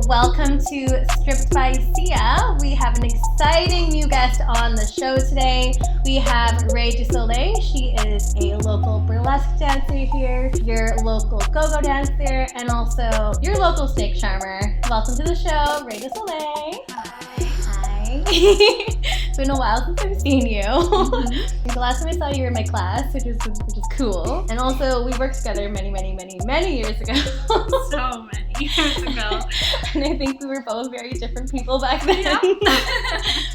welcome to Stripped by Sia. We have an exciting new guest on the show today. We have Rae du Soleil. She is a local burlesque dancer here, your local go-go dancer, and also your local snake charmer. Welcome to the show, Rae du Soleil. Hi. It's been a while since I've seen you. The last time I saw you were in my class, which is cool. And also, we worked together many years ago. So many years ago. And I think we were both very different people back then. Yeah.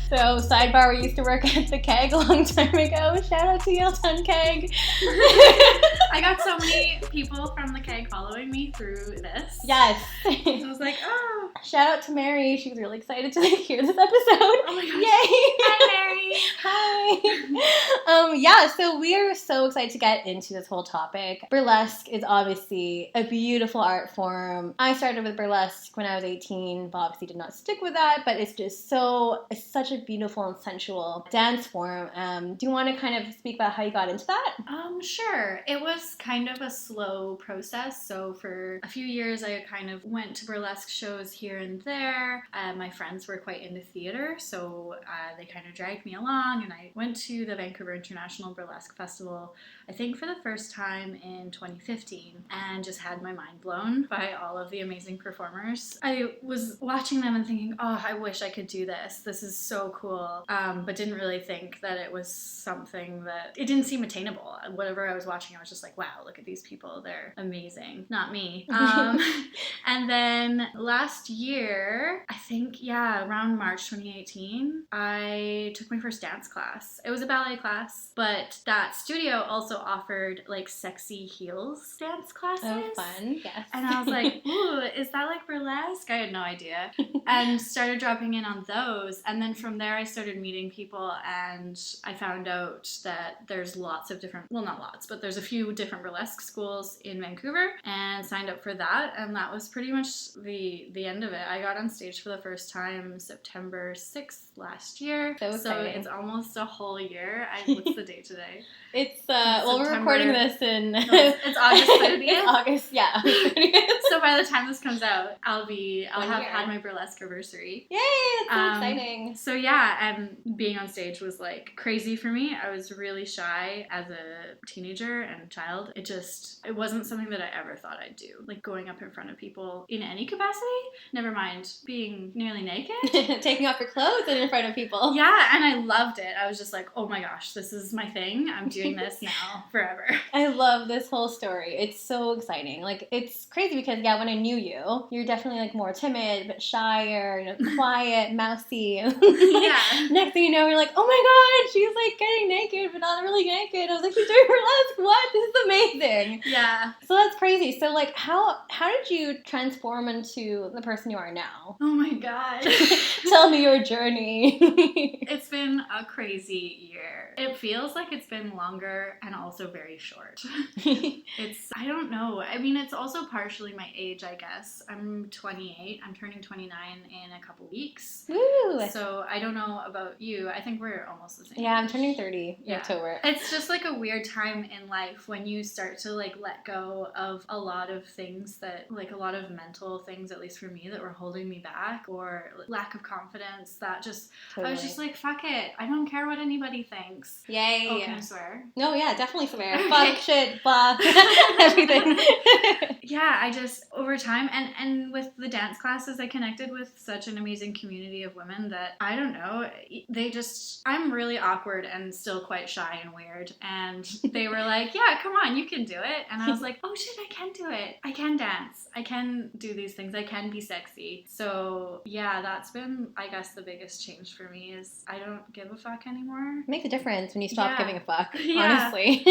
So, sidebar, we used to work at the Keg a long time ago. Shout out to Yaletown Keg. I got so many people from the Keg following me through this. Yes. So I was like, oh. Shout out to Mary. She was really excited to hear this episode. Oh my gosh. Yay. Hi, Mary. Hi. Yeah, so we are so excited to get into this whole topic. Burlesque is obviously a beautiful art form. I started with burlesque when I was 18, but obviously did not stick with that, but it's such a beautiful and sensual dance form. Do you want to kind of speak about how you got into that? Sure. It was kind of a slow process. So for a few years, I kind of went to burlesque shows here and there. My friends were quite into theater, so they kind of dragged me along, and I went to the Vancouver International Burlesque Festival, I think for the first time in 2015, and just had my mind blown by all of the amazing performers. I was watching them and thinking, oh, I wish I could do this. This is so cool. But didn't really think that it was something that, it didn't seem attainable. Whatever I was watching, I was just like, wow, look at these people. They're amazing. Not me. And then last year, I think, around March 2018, I took my first dance class. It was a ballet class, but that studio also offered like sexy heels dance classes. Oh, fun. Yes. And I was like, ooh, is that like burlesque? I had no idea. And started dropping in on those. And then from there, I started meeting people, and I found out that there's lots of different, well, not lots, but there's a few different burlesque schools in Vancouver, and signed up for that. And that was pretty much the end of it. I got on stage for the first time September 6th last year. So it's almost a whole year. What's the date today? It's, well, we're recording this in... No, it's August 30th. It's August, yeah. So by the time this comes out, I'll have had my burlesque anniversary. Yay, that's so exciting. So yeah, and being on stage was like crazy for me. I was really shy as a teenager and child. It wasn't something that I ever thought I'd do. Like going up in front of people in any capacity, never mind being nearly naked. Taking off your clothes and in front of people. Yeah, and I loved it. I was just like, oh my gosh, this is my thing. I'm doing this now forever. I love this whole story. It's so exciting. Like, it's crazy because, yeah, when I knew you, you're definitely like more timid, but shyer, quiet, mousy. Yeah. Next thing you know, you're like, oh my god, she's like getting naked, but not really naked. I was like, she's doing burlesque. What? This is amazing. Yeah. So that's crazy. So like, how did you transform into the person you are now? Oh my god. Tell me your journey. It's been a crazy year. It feels like it's been longer and also very short. I don't know. I mean, it's also partially my age, I guess. I'm 28. I'm turning 29 in a couple weeks. Woo! So I don't know about you. I think we're almost the same. Yeah, I'm turning 30 in October. It's just like a weird time in life when you start to like let go of a lot of things that, like a lot of mental things, at least for me, that were holding me back, or lack of confidence that just, totally. I was just like, fuck it. I don't care what anybody thinks. Yay. Oh, can I swear? No, yeah, definitely swear. Okay. Fuck, shit, blah, everything. Yeah, I just, over time, and with the dance classes, I connected with such an amazing community of women that, I don't know, I'm really awkward and still quite shy and weird, and they were like, yeah, come on, you can do it. And I was like, oh shit, I can do it. I can dance. I can do these things. I can be sexy. So yeah, that's been, I guess, the biggest change for me is I don't give a fuck anymore. It makes a difference when you stop giving a fuck, yeah. Honestly.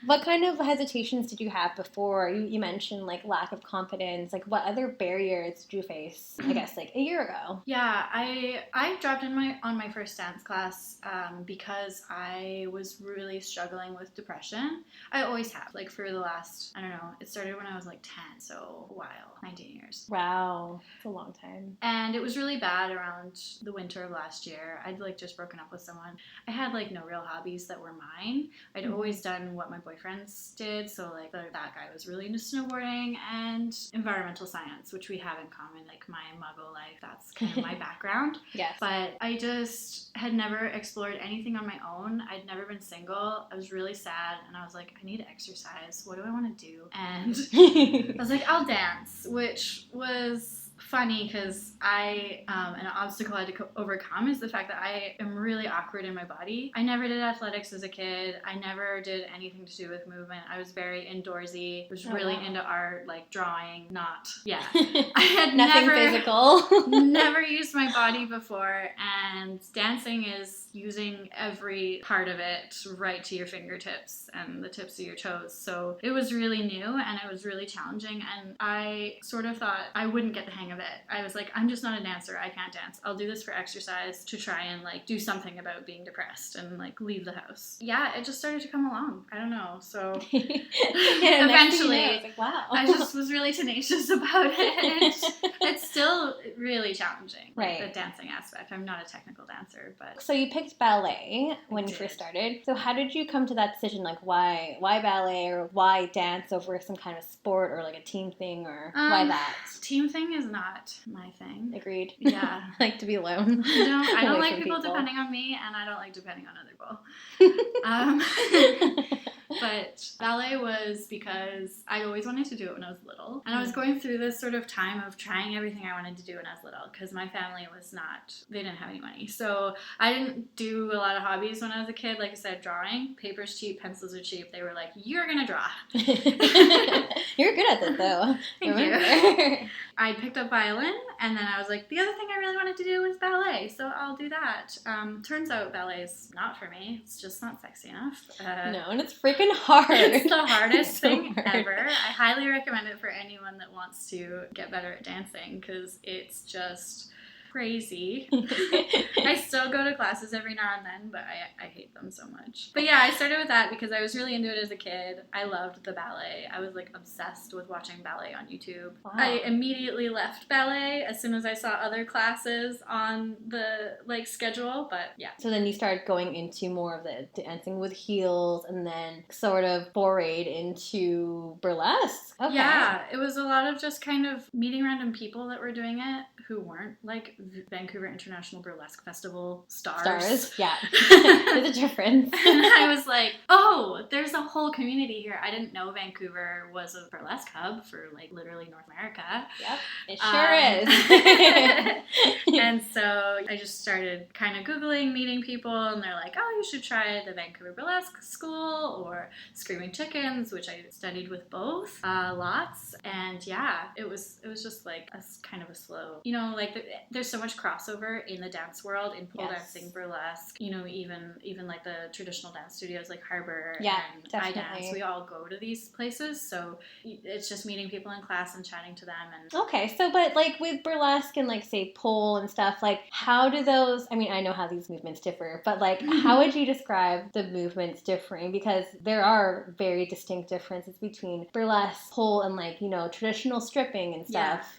What kind of hesitations did you have before? You mentioned like lack of confidence. Like what other barriers did you face, I guess, like a year ago? Yeah, I dropped in on my first dance class because I was really struggling with depression. I always have, like for the last, I don't know, it started when I was like 10, so a while, 19 years. Wow, it's a long time. And it was really bad around the winter of last year. I'd like just broken up with someone. I had like no real hobbies that were mine. I'd always done what my boyfriend boyfriends did. So like that guy was really into snowboarding and environmental science, which we have in common. Like my muggle life, that's kind of my background. Yes. But I just had never explored anything on my own. I'd never been single. I was really sad, and I was like, I need to exercise. What do I want to do? And I was like, I'll dance, which was funny because an obstacle I had to overcome is the fact that I am really awkward in my body. I never did athletics as a kid. I never did anything to do with movement. I was very indoorsy. Was really into art, like drawing. I had nothing physical. never used my body before, and dancing is using every part of it right to your fingertips and the tips of your toes. So it was really new and it was really challenging, and I sort of thought I wouldn't get the hang of it. I was like, I'm just not a dancer. I can't dance. I'll do this for exercise to try and like do something about being depressed and like leave the house. Yeah, it just started to come along. I don't know. So eventually, I was like, wow. I just was really tenacious about it. It's still really challenging, like the dancing aspect. I'm not a technical dancer, but so you picked ballet when you first started. So how did you come to that decision? Like why ballet, or why dance over some kind of sport or like a team thing, or why that? Team thing is not my thing. Agreed. Yeah. I like to be alone. I don't like people depending on me, and I don't like depending on other people. But ballet was because I always wanted to do it when I was little. And I was going through this sort of time of trying everything I wanted to do when I was little, because my family they didn't have any money. So I didn't do a lot of hobbies when I was a kid. Like I said, drawing. Paper's cheap, pencils are cheap. They were like, you're going to draw. You're good at it, though. Thank you. I picked up violin, and then I was like, the other thing I really wanted to do was ballet, so I'll do that. Turns out ballet is not for me. It's just not sexy enough. No, and it's freaking hard. It's the hardest thing hard. ever. I highly recommend it for anyone that wants to get better at dancing, because it's just crazy. I still go to classes every now and then, but I hate them so much. But yeah, I started with that because I was really into it as a kid. I loved the ballet. I was like obsessed with watching ballet on YouTube. Wow. I immediately left ballet as soon as I saw other classes on the like schedule, but yeah. So then you started going into more of the dancing with heels, and then sort of forayed into burlesque. Okay. Yeah, it was a lot of just kind of meeting random people that were doing it who weren't like Vancouver International Burlesque Festival stars. Yeah. There's a difference. And I was like, oh, there's a whole community here. I didn't know Vancouver was a burlesque hub for like literally North America. Yep, it sure is. And so I just started kind of Googling, meeting people, and they're like, oh, you should try the Vancouver Burlesque School or Screaming Chickens, which I studied with both lots. And yeah, it was just like kind of a slow, like there's so much crossover in the dance world, in pole dancing, burlesque, even like the traditional dance studios like Harbor and definitely. iDance. We all go to these places, so it's just meeting people in class and chatting to them. And okay, so but like with burlesque and like say pole and stuff, like how do those, I mean, I know how these movements differ, but like how would you describe the movements differing? Because there are very distinct differences between burlesque, pole, and like, traditional stripping and stuff,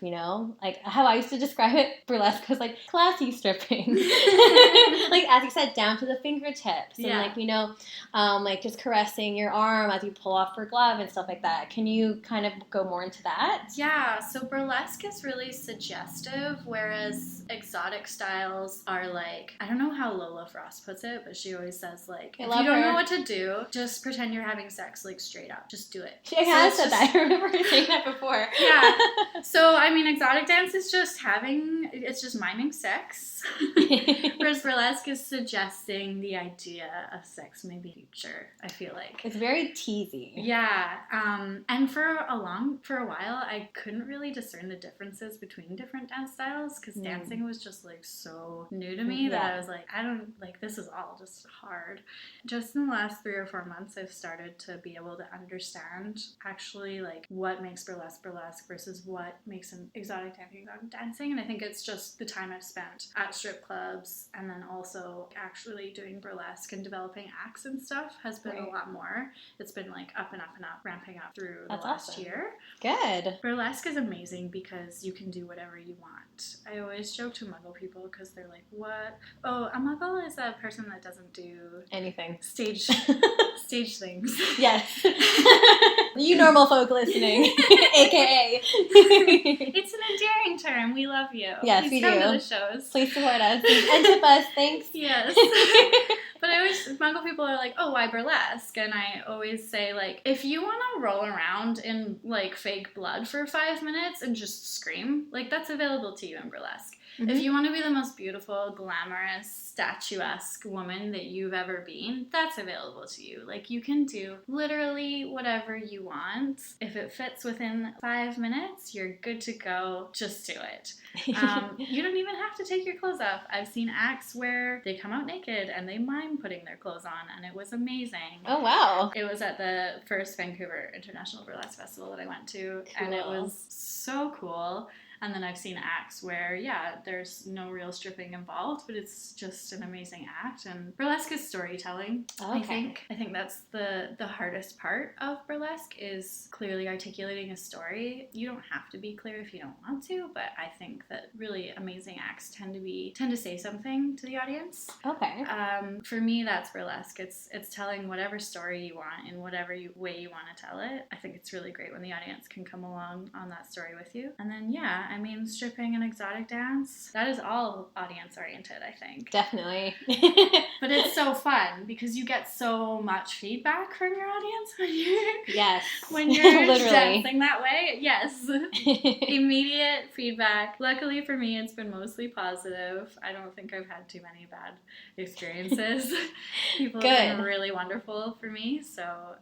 like how I used to describe it, burlesque was like classy stripping. Like as you said, down to the fingertips, and like just caressing your arm as you pull off your glove and stuff like that. Can you kind of go more into that? Yeah, so burlesque is really suggestive, whereas exotic styles are like, I don't know how Lola Frost puts it, but she always says like, if you don't know what to do, just pretend you're having sex, like straight up, just do it. She has said that. I remember her saying that before. Yeah. So I mean, exotic dance is just miming sex. Whereas burlesque is suggesting the idea of sex maybe future, I feel like. It's very teasy. Yeah. And for a while, I couldn't really discern the differences between different dance styles, because dancing was just like so new to me that I was like, I don't, like, this is all just hard. Just in the last 3 or 4 months, I've started to be able to understand actually like what makes burlesque versus what makes an exotic dancing. And I think it's just the time I've spent at strip clubs and then also actually doing burlesque and developing acts and stuff has been a lot more. It's been like up and up and up, ramping up through the last year. Good. Burlesque is amazing because you can do whatever you want. I always joke to Muggle people because they're like, what? Oh, a Muggle is a person that doesn't do anything. Stage things. Yes. You normal folk listening, aka. It's an endearing term. We love you. Yes, Please we come do. to the shows. Please support us and tip us. Thanks. Yes. But I always, Muggle people are like, oh, why burlesque? And I always say, like, if you want to roll around in, like, fake blood for 5 minutes and just scream, like, that's available to you in burlesque. Mm-hmm. If you want to be the most beautiful, glamorous, statuesque woman that you've ever been, that's available to you. Like, you can do literally whatever you want. If it fits within 5 minutes, you're good to go. Just do it. You don't even have to take your clothes off. I've seen acts where they come out naked and they mime putting their clothes on, and it was amazing. Oh, wow. It was at the first Vancouver International Burlesque Festival that I went to, and it was so cool. And then I've seen acts where, yeah, there's no real stripping involved, but it's just an amazing act. And burlesque is storytelling. Okay. I think that's the hardest part of burlesque is clearly articulating a story. You don't have to be clear if you don't want to, but I think that really amazing acts tend to say something to the audience. Okay. For me, that's burlesque. It's telling whatever story you want in whatever way you want to tell it. I think it's really great when the audience can come along on that story with you. And then, yeah, I mean, stripping and exotic dance, that is all audience-oriented, I think. Definitely. But it's so fun because you get so much feedback from your audience when you're dancing that way. Yes. Immediate feedback. Luckily for me, it's been mostly positive. I don't think I've had too many bad experiences. People have been really wonderful for me,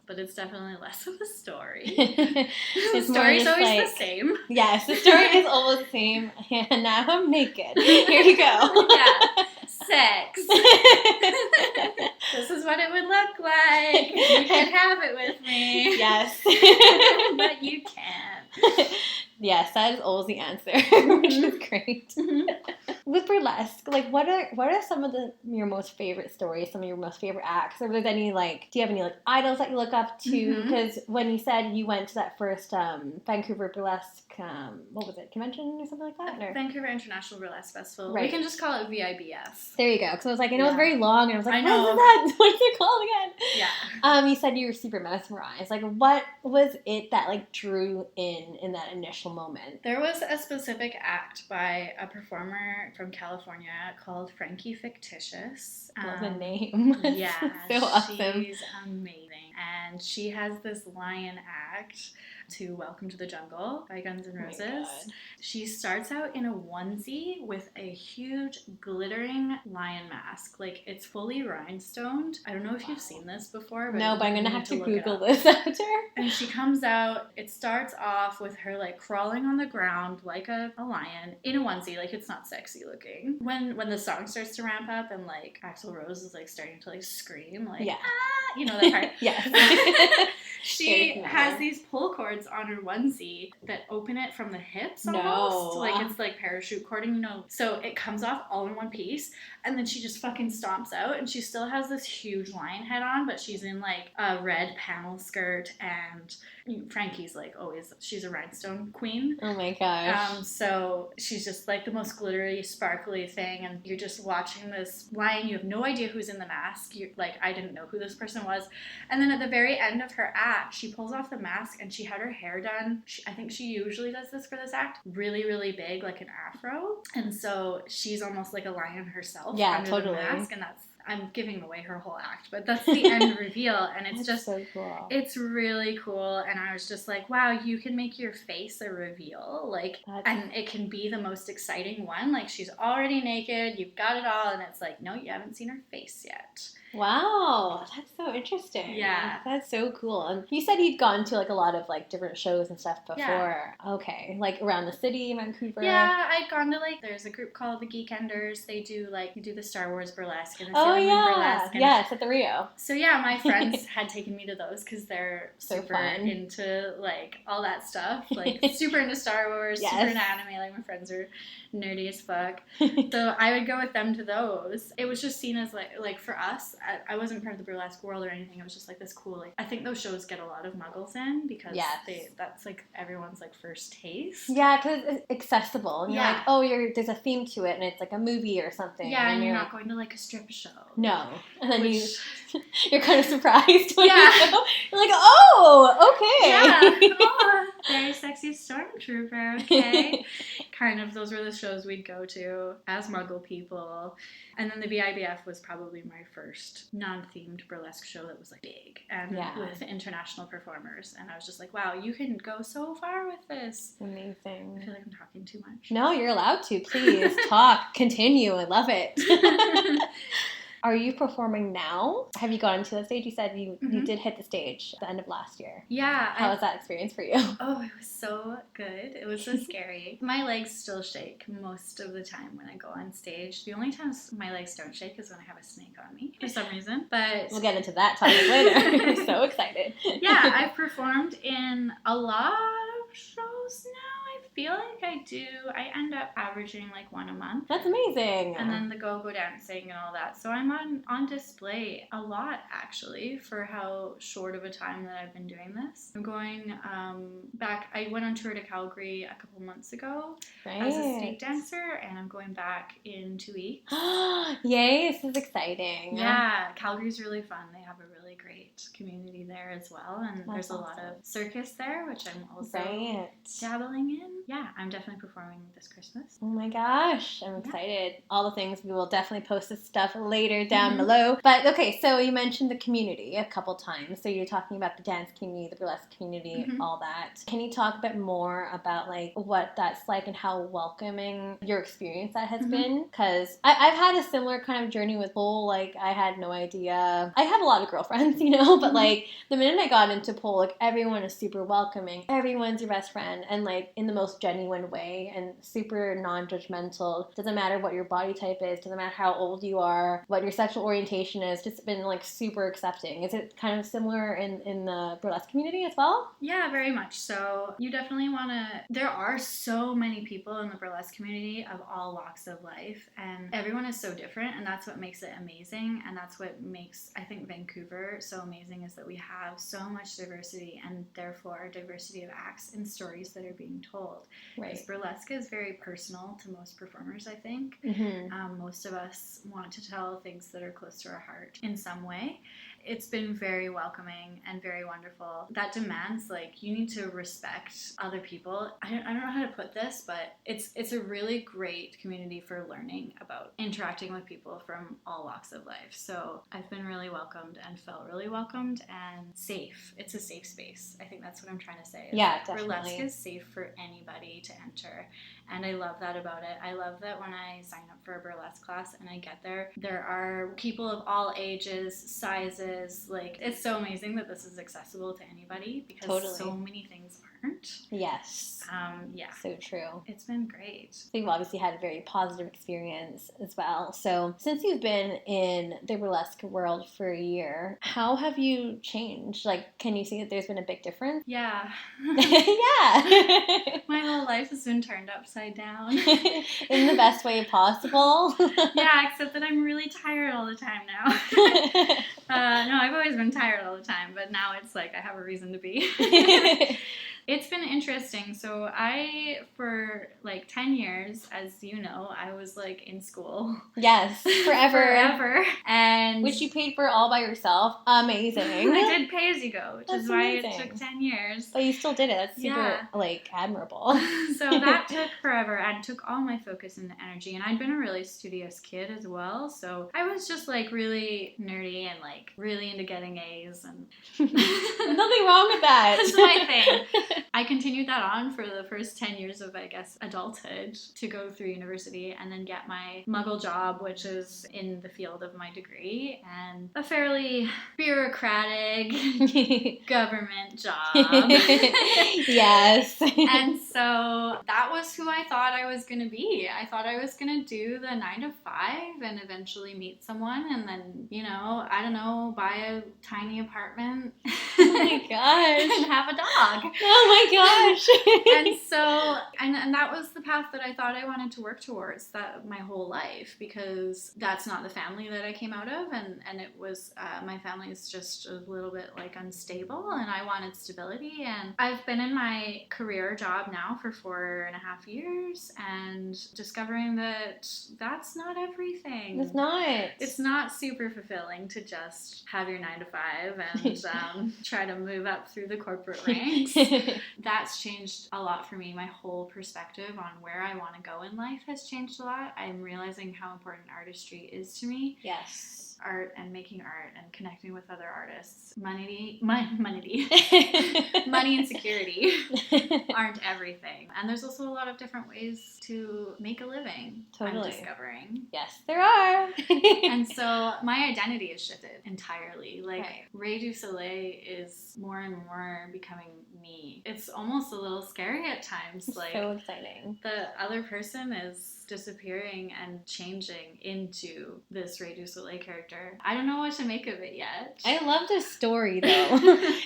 but it's definitely less of a story. The story's always the same. Yes, the story is always the same. And now I'm naked. Here you go. Yeah. Sex. This is what it would look like. You can have it with me. Yes. But you can't. Yes, that is always the answer, which is great. With burlesque, like, what are some of your most favorite stories, some of your most favorite acts? Or there's any, like, do you have any, like, idols that you look up to? Because when you said you went to that first Vancouver Burlesque, what was it, convention or something like that? Or? Vancouver International Burlesque Festival. Right. We can just call it VIBF. There you go. Because I was like, I know it's very long, and I was like, I know. what is that? What is it called again? Yeah. You said you were super mesmerized. Like, what was it that, like, drew in that initial moment? There was a specific act by a performer from California called Frankie Fictitious. Love the name. Yeah. So awesome. She's amazing. And she has this lion act to Welcome to the Jungle by Guns N' Roses. She starts out in a onesie with a huge glittering lion mask. Like, it's fully rhinestoned. I don't know if you've seen this before. But no, but I'm going to have to Google this after. And she comes out, it starts off with her, like, crawling on the ground like a lion in a onesie. Like, it's not sexy looking. When the song starts to ramp up and, like, Axl Rose is, like, starting to, like, scream, like, ah, you know that part? Yes. She has these pull cords on her onesie that open it from the hips almost. Like, it's like parachute cording, you know. So it comes off all in one piece, and then she just fucking stomps out, and she still has this huge lion head on, but she's in, like, a red panel skirt, and Frankie's, like, always, she's a rhinestone queen. Oh my gosh. So she's just, like, the most glittery, sparkly thing, and you're just watching this lion. You have no idea who's in the mask. You're like, I didn't know who this person was. And then at the very end of her act, she pulls off the mask, and she had her hair done. I think she usually does this for this act. Really, really big, like an afro. And so she's almost like a lion herself under the mask, and I'm giving away her whole act, but that's the end reveal, and it's just so cool. It's really cool, and I was just like, wow, you can make your face a reveal, like, and it can be the most exciting one. Like, she's already naked, you've got it all, and it's like, no, you haven't seen her face yet. Wow, that's so interesting. Yeah. That's so cool. And you said you'd gone to like a lot of like different shows and stuff before. Yeah. Okay, like around the city, Vancouver. Yeah, I'd gone to like, there's a group called the Geekenders. They do like, you do the Star Wars burlesque and the Oh Sailor Moon yeah, burlesque. And yes, at the Rio. so yeah, my friends had taken me to those because they're So super fun. into like all that stuff, like super into Star Wars, Yes. super into anime. Like my friends are nerdy as fuck. So I would go with them to those. It was just seen as like for us, I wasn't part of the burlesque world or anything. It was just like this cool, like, I think those shows get a lot of muggles in because Yes. that's like everyone's like first taste. Yeah, because it's accessible. And you're Yeah. like, oh, there's a theme to it, and it's like a movie or something. Yeah, and you're like, not going to like a strip show. No. And then Which- you're kind of surprised when Yeah. you go. You're like, oh, okay. Yeah. Oh, very sexy stormtrooper. Okay. Kind of, those were the shows we'd go to as Muggle people. And then the BIBF was probably my first non-themed burlesque show that was like big and Yeah. with international performers. And I was just like, wow, you can go so far with this. I Amazing. feel like I'm talking too much. No, you're allowed to. Please talk. Continue. I love it. Are you performing now? Have you gotten to the stage? You said you did hit the stage at the end of last year. Yeah. How was that experience for you? Oh, it was so good. It was so scary. My legs still shake most of the time when I go on stage. The only times my legs don't shake is when I have a snake on me for some reason. But We'll get into that topic later. I'm so excited. yeah, I've performed in a lot of shows now. I feel like I end up averaging like one a month. That's amazing. And then the go-go dancing and all that. So I'm on display a lot, actually, for how short of a time that I've been doing this. I'm going back. I went on tour to Calgary a couple months ago as a state dancer, and I'm going back in 2 weeks. Yay, this is exciting. Yeah, Calgary's really fun. They have a really great community there as well, and there's a lot of circus there, which I'm also dabbling in. Yeah, I'm definitely performing this Christmas. Oh my gosh, I'm excited. All the things, we will definitely post this stuff later down below. But okay, so you mentioned the community a couple times. So you're talking about the dance community, the burlesque community, all that. Can you talk a bit more about like what that's like and how welcoming your experience that has been? Because I've had a similar kind of journey with pole. Like I had no idea. I have a lot of girlfriends, you know, but like the minute I got into pole, like everyone is super welcoming. Everyone's your best friend, and like in the most genuine way and super non-judgmental. Doesn't matter what your body type is, doesn't matter how old you are, what your sexual orientation is, just been like super accepting. Is it kind of similar in the burlesque community as well? Yeah, very much so. You definitely want to, there are so many people in the burlesque community of all walks of life, and everyone is so different, and that's what makes it amazing, and that's what makes, I think, Vancouver so amazing, is that we have so much diversity, and therefore diversity of acts and stories that are being told. Because burlesque is very personal to most performers, I think. Most of us want to tell things that are close to our heart in some way. It's been very welcoming and very wonderful. That demands, like, you need to respect other people. I don't know how to put this, but it's a really great community for learning about interacting with people from all walks of life. So I've been really welcomed and felt really welcomed and safe. It's a safe space. I think that's what I'm trying to say. Yeah, definitely. Burlesque is safe for anybody to enter. And I love that about it. I love that when I sign up for a burlesque class and I get there, there are people of all ages, sizes. Like, it's so amazing that this is accessible to anybody, because so many things aren't. Yes. Yeah. So true. It's been great. So you've obviously had a very positive experience as well. So since you've been in the burlesque world for a year, how have you changed? Like, can you see that there's been a big difference? Yeah. Yeah. My whole life has been turned upside down. In the best way possible. Yeah, except that I'm really tired all the time now. No, I've always been tired all the time, but now it's like I have a reason to be. It's been interesting. So for like 10 years, as you know, I was like in school. Yes, forever. And which you paid for all by yourself. Amazing. I did pay as you go, which That's is why amazing. it took 10 years. But you still did it. That's super, like, admirable. So that took forever and took all my focus and energy. And I'd been a really studious kid as well. So I was just like really nerdy and like really into getting A's. And Nothing wrong with that. that's my thing. I continued that on for the first 10 years of, I guess, adulthood to go through university and then get my muggle job, which is in the field of my degree, and a fairly bureaucratic government job. Yes. And so that was who I thought I was going to be. I thought I was going to do the 9 to 5 and eventually meet someone and then, you know, I don't know, buy a tiny apartment. Oh my gosh. And have a dog. Oh my gosh. And so, and that was the path that I thought I wanted to work towards that my whole life, because that's not the family that I came out of, and it was, my family is just a little bit like unstable, and I wanted stability, and I've been in my career job now for 4.5 years, and discovering that that's not everything. It's not. It's not super fulfilling to just have your 9 to 5 and try to move up through the corporate ranks. That's changed a lot for me. My whole perspective on where I want to go in life has changed a lot. I'm realizing how important artistry is to me. Yes. Art and making art and connecting with other artists. Money and security aren't everything. And there's also a lot of different ways to make a living. Totally. I'm discovering. Yes, there are. And so my identity has shifted entirely. Like, right. Rae du Soleil is more and more becoming me. It's almost a little scary at times. It's like, so exciting. The other person is disappearing and changing into this Rae du Soleil character. I don't know what to make of it yet. I love this story though.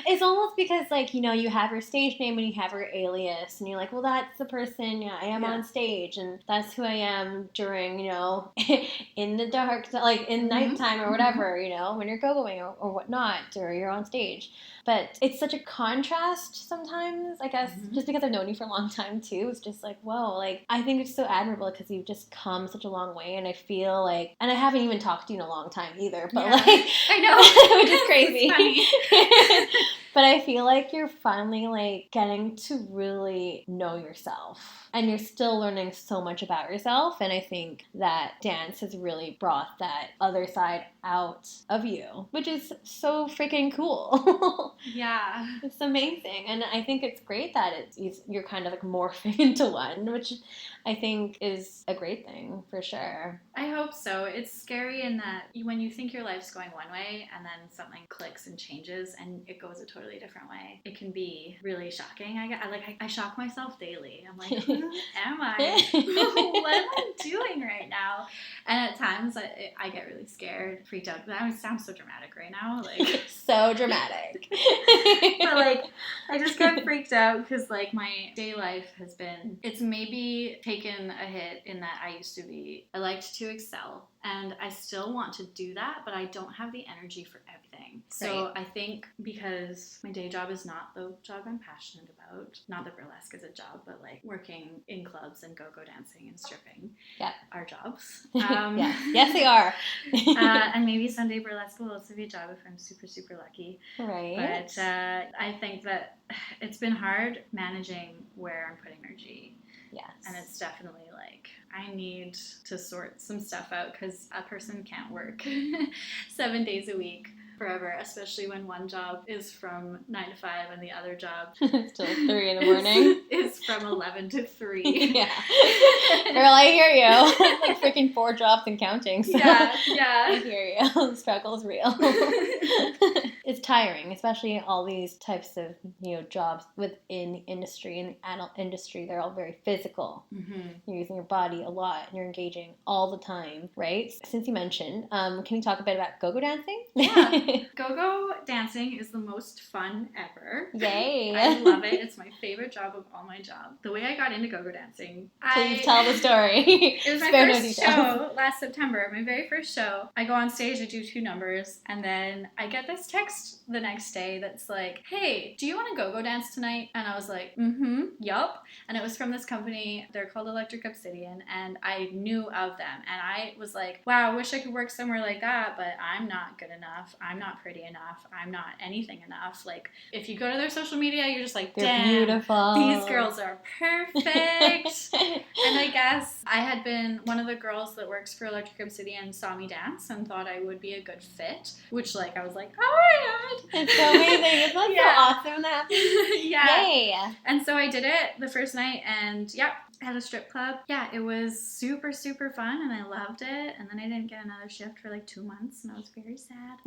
It's almost because, like, you know, you have your stage name and you have your alias, and you're like, well, that's the person I am on stage, and that's who I am during, you know, in the dark, like in nighttime or whatever, you know, when you're go-going or whatnot, or you're on stage. But it's such a contrast sometimes, I guess, just because I've known you for a long time too. It's just like, whoa, like, I think it's so admirable because you've just come such a long way, and I feel like, and I haven't even talked to you in a long time either, but like, I know, which is crazy. It's funny. But I feel like you're finally like getting to really know yourself, and you're still learning so much about yourself, and I think that dance has really brought that other side out of you, which is so freaking cool. Yeah. It's amazing, and I think it's great that you're kind of like morphing into one, which I think is a great thing for sure. I hope so. It's scary in that when you think your life's going one way and then something clicks and changes and it goes a totally different way, it can be really shocking. I shock myself daily. I'm like, who am I? What am I doing right now? And at times I get really scared, freaked out. That sounds so dramatic right now. Like, so dramatic. But like, I just get freaked out because like my day life has been, it's maybe taken a hit in that I liked to excel, and I still want to do that, but I don't have the energy for everything. So Right. I think because my day job is not the job I'm passionate about, not that burlesque is a job, but like working in clubs and go-go dancing and stripping are jobs. Yes, they are. And maybe someday burlesque will also be a job if I'm super, super lucky. Right. But I think that it's been hard managing where I'm putting energy. Yes. And it's definitely like, I need to sort some stuff out because a person can't work 7 days a week forever, especially when one job is from 9 to 5 and the other job till 3 in the morning is from 11 to 3. Yeah. Girl, I hear you. Like freaking 4 jobs and counting. So Yeah. I hear you. The struggle's real. It's tiring, especially all these types of, you know, jobs within industry and adult industry. They're all very physical. Mm-hmm. You're using your body a lot and you're engaging all the time, right? Since you mentioned, can you talk a bit about go-go dancing? Yeah. Go-go dancing is the most fun ever. Yay. I love it. It's my favorite job of all my jobs. The way I got into go-go dancing. Please tell the story. It was my Spare no first details. show last September. My very first show. I go on stage, I do 2 numbers, and then I get this text the next day that's like, hey, do you want to go-go dance tonight? And I was like, yup. And it was from this company. They're called Electric Obsidian, and I knew of them. And I was like, wow, I wish I could work somewhere like that, but I'm not good enough. I'm not pretty enough. I'm not anything enough. Like, if you go to their social media, you're just like, They're damn, beautiful. these girls are perfect. And I guess I had been one of the girls that works for Electric Obsidian saw me dance and thought I would be a good fit, which like I was like, oh my god. It's so amazing. It's like so awesome that happened. Yeah. Yay. And so I did it the first night and at a strip club. Yeah, it was super, super fun and I loved it. And then I didn't get another shift for like 2 months and I was very sad.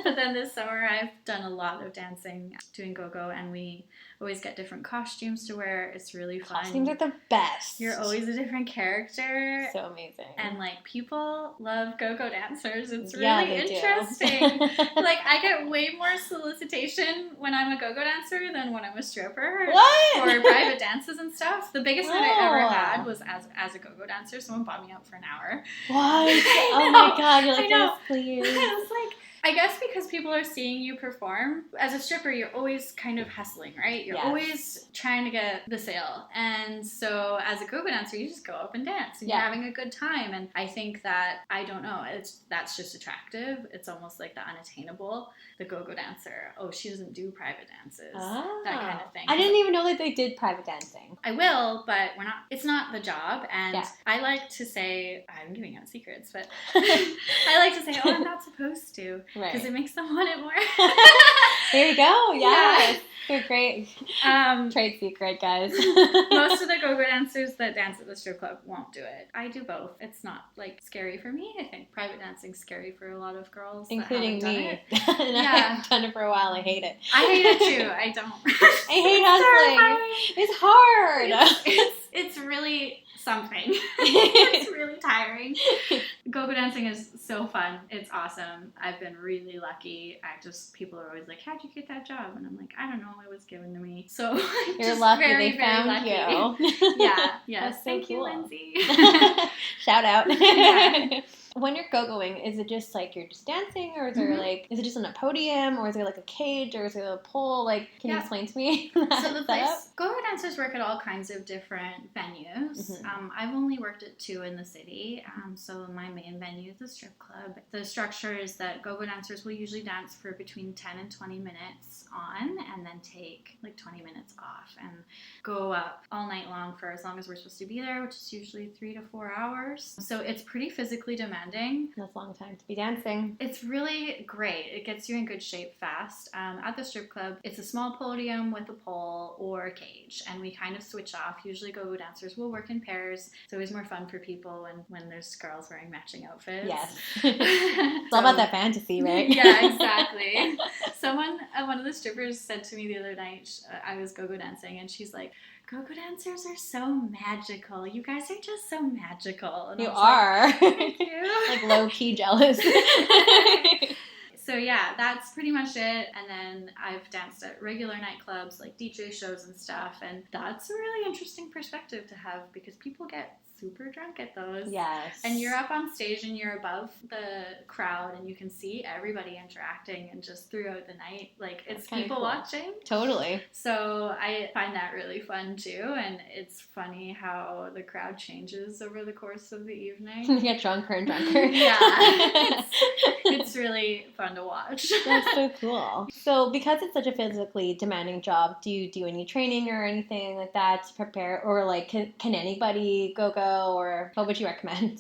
But then this summer I've done a lot of dancing, doing go-go, and we always get different costumes to wear. It's really fun. Costumes are the best. You're always a different character. So amazing. And like people love go-go dancers. It's really they interesting. Like I get way more solicitation when I'm a go-go dancer than when I'm a stripper. What? For private dances and stuff. The biggest night I ever had was as a go-go dancer. Someone bought me out for an hour. What? Oh my god, you're like, yes, please. I was like, I guess because people are seeing you perform. As a stripper, you're always kind of hustling, right? You're always trying to get the sale. And so as a go-go dancer, you just go up and dance and you're having a good time. And I think that, I don't know, that's just attractive. It's almost like the unattainable. The go-go dancer, oh, she doesn't do private dances. That kind of thing. I didn't even know that they did private dancing. I will, but it's not the job. And I like to say, I'm giving out secrets, but I like to say, oh, I'm not supposed to. Because it makes them want it more. There you go. Yes. They're great. Trade secret, guys. Most of the go-go dancers that dance at the strip club won't do it. I do both. It's not like scary for me. I think private dancing's scary for a lot of girls, including me. I've done it for a while. I hate it. I hate it too. I don't. I hate hustling. It's hard. It's really something. It's really tiring. Go-go dancing is so fun. It's awesome. I've been really lucky. People are always like, how'd you get that job? And I'm like, I don't know. It was given to me. So you're lucky they found lucky. You. Yeah. Yes. So Thank you, cool. Lindsay. Shout out. Yeah. When you're go-going, is it just like you're just dancing, or is there like, is it just on a podium, or is there like a cage, or is there a pole? Like, can you explain to me? So the place, go-go dancers work at all kinds of different venues. I've only worked at 2 in the city. So my main venue is the strip club. The structure is that go-go dancers will usually dance for between 10 and 20 minutes on, and then take like 20 minutes off, and go up all night long for as long as we're supposed to be there, which is usually 3 to 4 hours. So it's pretty physically demanding. That's a long time to be dancing. It's really great. It gets you in good shape fast. At the strip club, it's a small podium with a pole or a cage, and we kind of switch off. Usually go-go dancers will work in pairs. It's always more fun for people when there's girls wearing matching outfits. Yes. It's all about that fantasy, right? Yeah, exactly. One of the strippers said to me the other night, I was go-go dancing, and she's like, go-go dancers are so magical. You guys are just so magical. And you are. Like, thank you. Like low-key jealous. So yeah, that's pretty much it. And then I've danced at regular nightclubs, like DJ shows and stuff. And that's a really interesting perspective to have, because people get super drunk at those. Yes. And you're up on stage and you're above the crowd and you can see everybody interacting, and just throughout the night, like, it's people cool. watching. Totally. So I find that really fun too, and it's funny how the crowd changes over the course of the evening. You get drunker and drunker. Yeah. It's really fun to watch. That's so cool. So because it's such a physically demanding job, do you do any training or anything like that to prepare, or like can anybody go, or what would you recommend?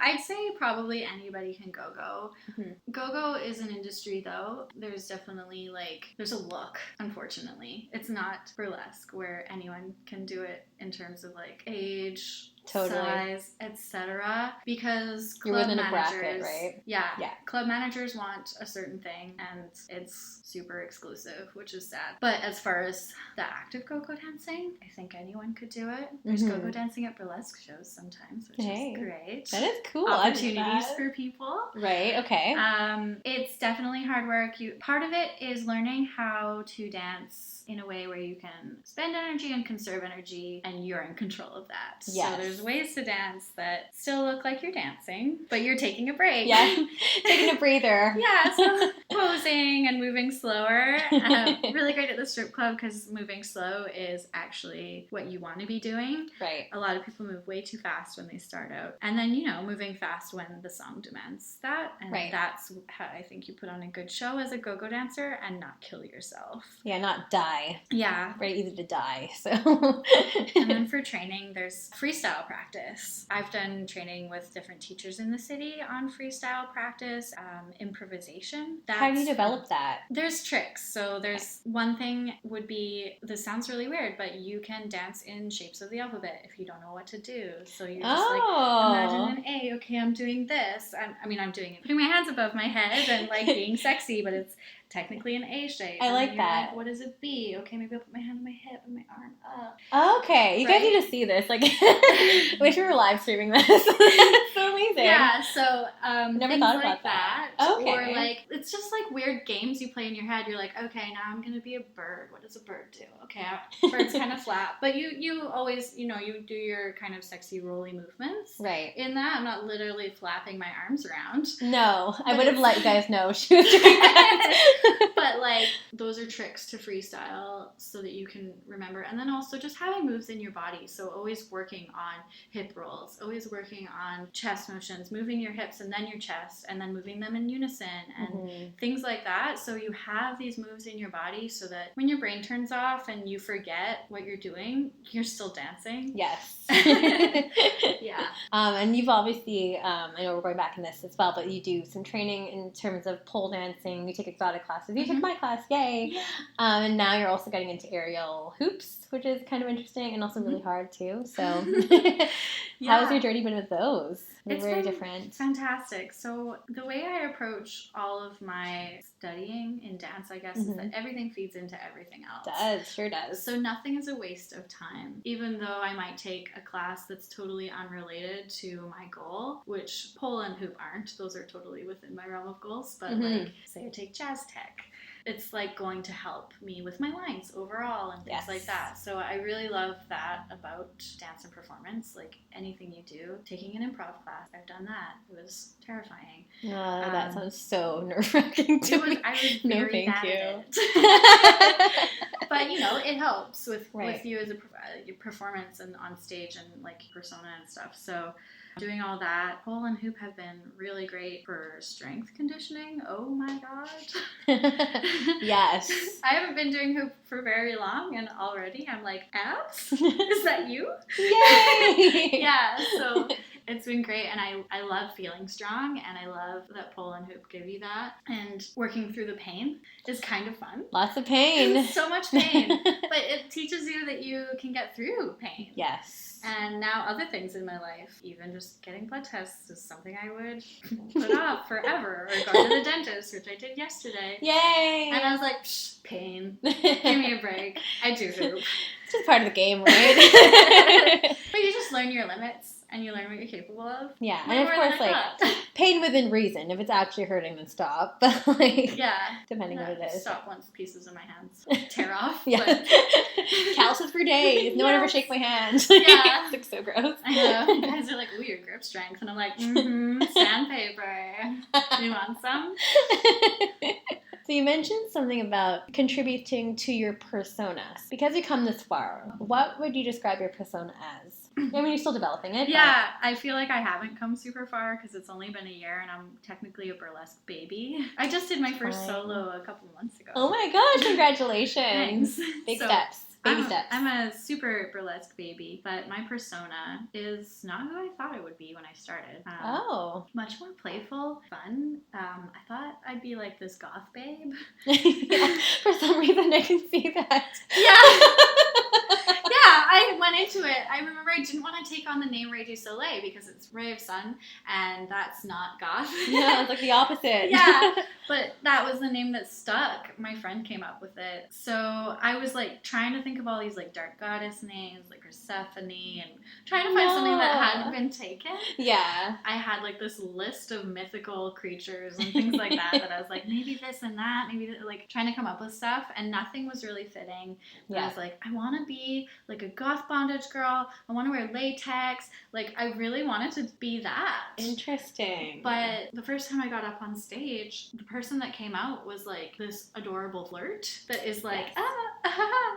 I'd say probably anybody can go-go. Mm-hmm. Go-go is an industry, though. There's definitely, there's a look, unfortunately. It's not burlesque where anyone can do it in terms of, age, size, etc. Because club you're within managers, a bracket, right? Yeah. Club managers want a certain thing, and it's super exclusive, which is sad. But as far as the active go-go dancing, I think anyone could do it. There's go-go dancing at burlesque shows sometimes, which is great. That is cool. Opportunities for people. Right, okay. It's definitely hard work. Part of it is learning how to dance in a way where you can spend energy and conserve energy, and you're in control of that. Yes. So there's ways to dance that still look like you're dancing, but you're taking a break. Yeah, taking a breather. Yeah, so posing and moving slower. Really great at the strip club, because moving slow is actually what you want to be doing. Right. A lot of people move way too fast when they start out. And then, moving fast when the song demands that. And that's how I think you put on a good show as a go-go dancer and not kill yourself. Yeah, not die. die. Yeah. Very easy to die. So. And then for training, there's freestyle practice. I've done training with different teachers in the city on freestyle practice, improvisation. How do you develop that? There's tricks. So there's one thing would be, this sounds really weird, but you can dance in shapes of the alphabet if you don't know what to do. So you're just like, imagine an A, okay, I'm doing this. I'm doing it, putting my hands above my head and like being sexy, but it's technically an A shape. I like that. Like, what is it B? Okay, maybe I'll put my hand on my hip and my arm up. Okay, you guys need to see this. Like, wish we were live streaming this. So amazing. Yeah, so never things thought like about that. Okay. Or like, it's just like weird games you play in your head. You're like, okay, now I'm gonna be a bird. What does a bird do? Okay, bird's kind of flat, but you always, you do your kind of sexy rolly movements. Right. In that, I'm not literally flapping my arms around. No, I would have let you guys know she was doing that. But like, those are tricks to freestyle so that you can remember. And then also just having moves in your body. So always working on hip rolls, always working on chest motions, moving your hips and then your chest, and then moving them in unison and things like that. So you have these moves in your body so that when your brain turns off and you forget what you're doing, you're still dancing. Yes. Yeah. And you've obviously, I know we're going back in this as well, but you do some training in terms of pole dancing. You take exotic classes. You took my class, yay! Yeah. And now you're also getting into aerial hoops, which is kind of interesting and also really hard too. So, how's your journey been with those? They're very different. Fantastic. So the way I approach all of my studying in dance, I guess, is that everything feeds into everything else. Sure does. So nothing is a waste of time. Even though I might take a class that's totally unrelated to my goal, which pole and hoop aren't. Those are totally within my realm of goals. But like, say I take jazz tech. It's like going to help me with my lines overall and things like that. So I really love that about dance and performance. Like anything you do, taking an improv class, I've done that. It was terrifying. That sounds so nerve-wracking to me. I was very bad at it. But it helps with you as your performance and on stage and like persona and stuff. So doing all that, pole and hoop have been really great for strength conditioning. Oh my god. Yes. I haven't been doing hoop for very long and already I'm like, abs? Is that you? Yay! Yeah, so it's been great, and I love feeling strong, and I love that pole and hoop give you that. And working through the pain is kind of fun. Lots of pain. So much pain. But it teaches you that you can get through pain. Yes. And now other things in my life, even just getting blood tests is something I would put off forever. Or go to the dentist, which I did yesterday. Yay! And I was like, pain. Give me a break. I do hoop. It's just part of the game, right? But you just learn your limits. And you learn what you're capable of. Yeah, and of course, like, pain within reason. If it's actually hurting, then stop. But, like, depending on what it is. Stop once pieces of my hands tear off. Yeah. But... calluses for days. No one ever shake my hand. Yeah. It's like so gross. I know. You guys are like, ooh, your grip strength. And I'm like, sandpaper. Do you want some? So you mentioned something about contributing to your personas. Because you come this far, what would you describe your persona as? I mean, you're still developing it. Yeah, I feel like I haven't come super far because it's only been a year and I'm technically a burlesque baby. I just did my first solo a couple months ago. Oh my gosh, congratulations. Thanks. Big steps. Baby steps. I'm a super burlesque baby, but my persona is not who I thought it would be when I started. Much more playful, fun. I thought I'd be like this goth babe. Yeah, for some reason I can see that. Yeah. Yeah, I went into it. I remember I didn't want to take on the name Rae du Soleil because it's Ray of Sun, and that's not goth. Yeah, it's like the opposite. Yeah, but that was the name that stuck. My friend came up with it. So I was like trying to think of all these like dark goddess names, like Persephone, and trying to find something that hadn't been taken. Yeah. I had like this list of mythical creatures and things like that I was like, maybe this and that, maybe like trying to come up with stuff, and nothing was really fitting. But I was like, I want to be like a goth bondage girl, I want to wear latex. Like, I really wanted to be that. Interesting. But the first time I got up on stage, the person that came out was like this adorable flirt that is like,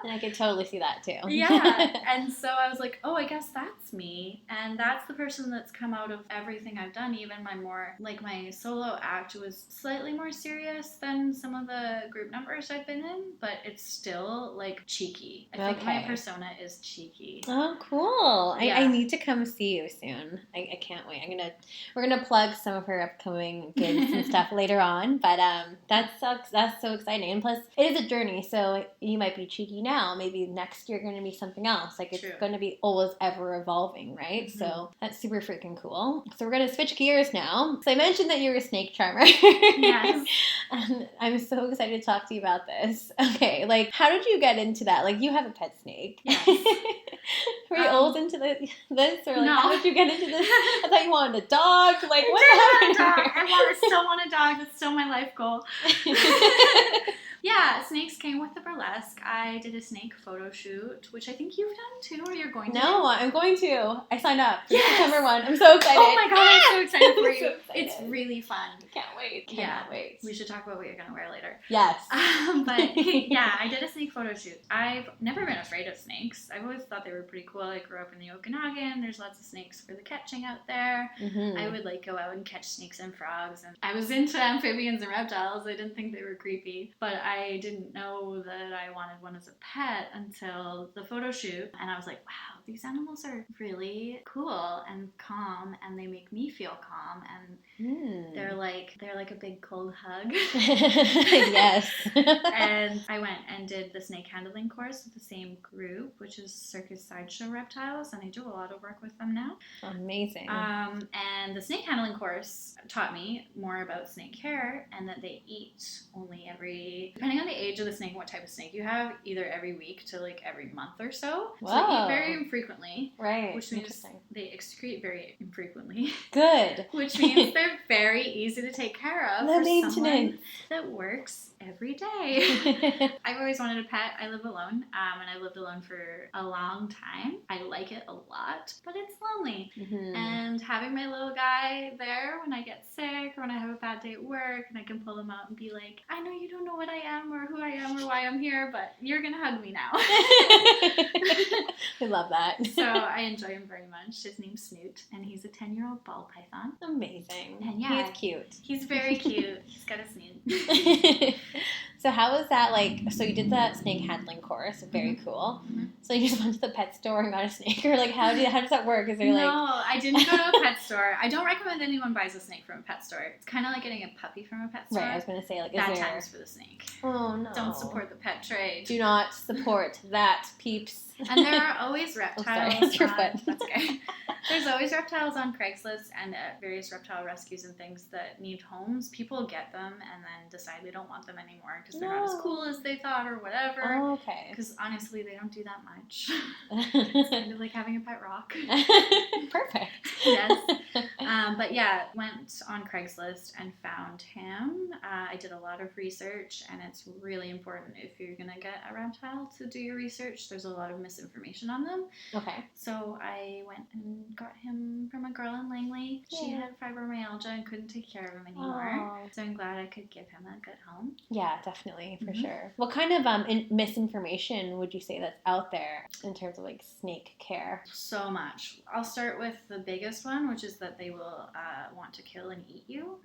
And I could totally see that too. yeah. And so I was like, oh, I guess that's me. And that's the person that's come out of everything I've done. Even my solo act was slightly more serious than some of the group numbers I've been in, but it's still like cheeky. I think my persona is cheeky. Oh, cool. Yeah. I need to come see you soon. I can't wait. We're gonna plug some of her upcoming gigs and stuff later on, but that's so exciting. And plus, it is a journey, so you might be cheeky now. Maybe next year going to be something else. Like, it's going to be always ever evolving, right? Mm-hmm. So that's super freaking cool. So we're going to switch gears now. So I mentioned that you're a snake charmer. Yes. And I'm so excited to talk to you about this. Okay, like, how did you get into that? Like, you have a pet snake. Yes. Were you old into this? Or like, no. how did you get into this? I thought you wanted a dog. Like, what happened? I still want a dog. That's still my life goal. Yeah, snakes came with the burlesque. I did a snake photo shoot, which I think you've done too, or you're going to. No, I'm going to. I signed up for September 1. I'm so excited. Oh my god, I'm so excited for you. So excited. It's really fun. Can't wait. Cannot wait. We should talk about what you're going to wear later. Yes. But yeah, I did a snake photo shoot. I've never been afraid of snakes. I've always thought they were pretty cool. I grew up in the Okanagan. There's lots of snakes for the catching out there. Mm-hmm. I would like go out and catch snakes and frogs. And I was into amphibians and reptiles. I didn't think they were creepy, but I didn't know that I wanted one as a pet until the photo shoot. And I was like, wow, these animals are really cool and calm, and they make me feel calm, and they're like a big cold hug. Yes. And I went and did the snake handling course with the same group, which is Circus Sideshow Reptiles, and I do a lot of work with them now. Amazing. And the snake handling course taught me more about snake hair, and that they eat only depending on the age of the snake, what type of snake you have, either every week to like every month or so. Whoa. So they eat very infrequently. Right. Which means they excrete very infrequently. Good. Which means they're very easy to take care of for someone that works every day. I've always wanted a pet. I live alone, and I lived alone for a long time. I like it a lot, but it's lonely. Mm-hmm. And having my little guy there when I get sick or when I have a bad day at work, and I can pull him out and be like, I know you don't know what I am or who I am or why I'm here, but you're gonna hug me now. I love that. So I enjoy him very much. His name's Snoot, and he's a 10-year-old ball python. Amazing. And yeah, he's cute. He's very cute. He's got a snoot. So how was that, like, so you did that snake handling course, very cool. Mm-hmm. So you just went to the pet store and got a snake, or like how does that work? Is there No, I didn't go to a pet store. I don't recommend anyone buys a snake from a pet store. It's kind of like getting a puppy from a pet store. Right, I was going to say, like, bad times for the snake. Oh, no. Don't support the pet trade. Do not support that, peeps. And there are always reptiles. Oh, sorry. Your foot. That's okay. There's always reptiles on Craigslist and at various reptile rescues and things that need homes. People get them and then decide they don't want them anymore because they're not as cool as they thought or whatever. Oh, okay. Because honestly, they don't do that much. It's kind of like having a pet rock. Perfect. Yes. But yeah, went on Craigslist and found him. I did a lot of research, and it's really important if you're going to get a reptile to do your research. There's a lot of misinformation on them. Okay. So I went and got him from a girl in Langley. Yeah. She had fibromyalgia and couldn't take care of him anymore. Oh. So I'm glad I could give him a good home. Yeah, definitely, for sure. What kind of misinformation would you say that's out there in terms of like snake care? So much. I'll start with the biggest one, which is that they will want to kill and eat you.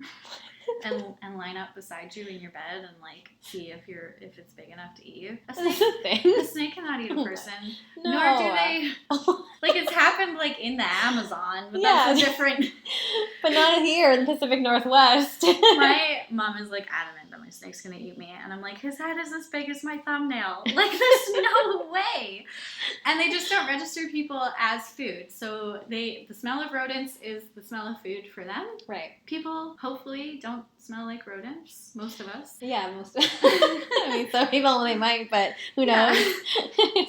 and line up beside you in your bed and like see if it's big enough to eat you. A snake cannot eat a person. No. Nor do they. Like, it's happened like in the Amazon, but that's a different. But not here in the Pacific Northwest. My mom is like adamant that my snake's gonna eat me, and I'm like, his head is as big as my thumbnail. Like, there's no way. And they just don't register people as food. So the smell of rodents is the smell of food for them. Right. People hopefully don't smell like rodents. Most of us. Yeah, most of us. I mean, some people they might, but who knows?